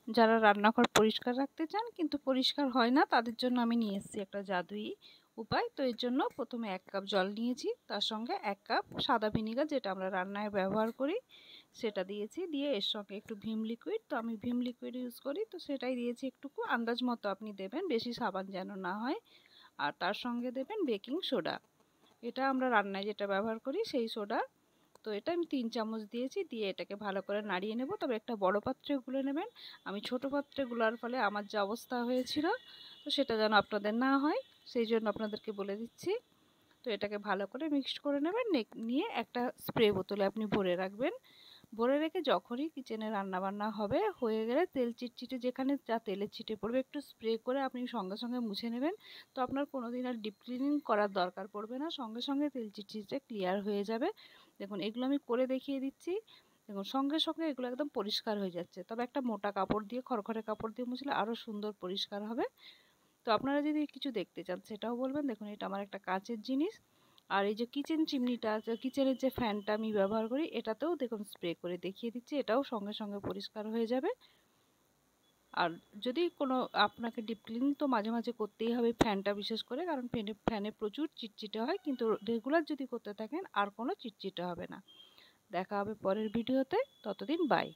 যারা রান্নাঘর পরিষ্কার রাখতে চান কিন্তু পরিষ্কার হয় না, তাদের জন্য আমি নিয়ে এসেছি একটা জাদুই উপায়। তো এর জন্য প্রথমে 1 কাপ জল নিয়েছি, তার সঙ্গে 1 কাপ সাদা ভিনিগার, যেটা আমরা রান্নায় ব্যবহার করি, সেটা দিয়েছি। দিয়ে এর সঙ্গে একটু ভিম লিকুইড, তো আমি ভিম লিকুইড ইউজ করি, তো সেটাই দিয়েছি একটুকু, আন্দাজ মতো আপনি দেবেন, বেশি সাবান যেন না হয়। আর তার সঙ্গে দেবেন বেকিং সোডা, এটা আমরা রান্নায় যেটা ব্যবহার করি সেই সোডা। তো এটা আমি 3 চামচ দিয়েছি, দিয়ে এটাকে ভালো করে নাড়িয়ে নেব। তবে একটা বড় পাত্রে গুলে নেবেন, আমি ছোট পাত্রে গুলার ফলে আমার যে অবস্থা হয়েছিল, তো সেটা যেন আপনাদের না হয়, সেই জন্য আপনাদেরকে বলে দিচ্ছি। তো এটাকে ভালো করে মিক্সড করে নেবেন, নিয়ে একটা স্প্রে বোতলে আপনি ভরে রাখবেন। ভরে রেখে যখনই কিচেনে রান্নাবান্না হবে, হয়ে গেলে তেল চিটচিটে যেখানে যা তেলের ছিটে পড়বে একটু স্প্রে করে আপনি সঙ্গে সঙ্গে মুছে নেবেন। তো আপনার কোনো দিন আর ডিপ ক্লিনিং করার দরকার পড়বে না, সঙ্গে সঙ্গে তেল চিটচিটে ক্লিয়ার হয়ে যাবে। দেখুন এগুলো আমি করে দেখিয়ে দিচ্ছি, দেখুন সঙ্গে সঙ্গে এগুলো একদম পরিষ্কার হয়ে যাচ্ছে। তবে একটা মোটা কাপড় দিয়ে, খড়খড়ে কাপড় দিয়ে মুছলে আরও সুন্দর পরিষ্কার হবে। তো আপনারা যদি কিছু দেখতে চান সেটাও বলবেন। দেখুন এটা আমার একটা কাচের জিনিস। আর এই যে কিচেন চিমনিটা, কিচেনের যে ফ্যানটা আমি ব্যবহার করি, এটাতেও দেখুন স্প্রে করে দেখিয়ে দিচ্ছি, এটাও সঙ্গে সঙ্গে পরিষ্কার হয়ে যাবে। আর যদি কোনো আপনাকে ডিপ ক্লিন তো মাঝে মাঝে করতেই হবে, ফ্যানটা বিশেষ করে, কারণ ফ্যানে প্রচুর চিটচিটে হয়, কিন্তু রেগুলার যদি করতে থাকেন আর কোনো চিটচিটে হবে না। দেখা হবে পরের ভিডিওতে, ততদিন বাই।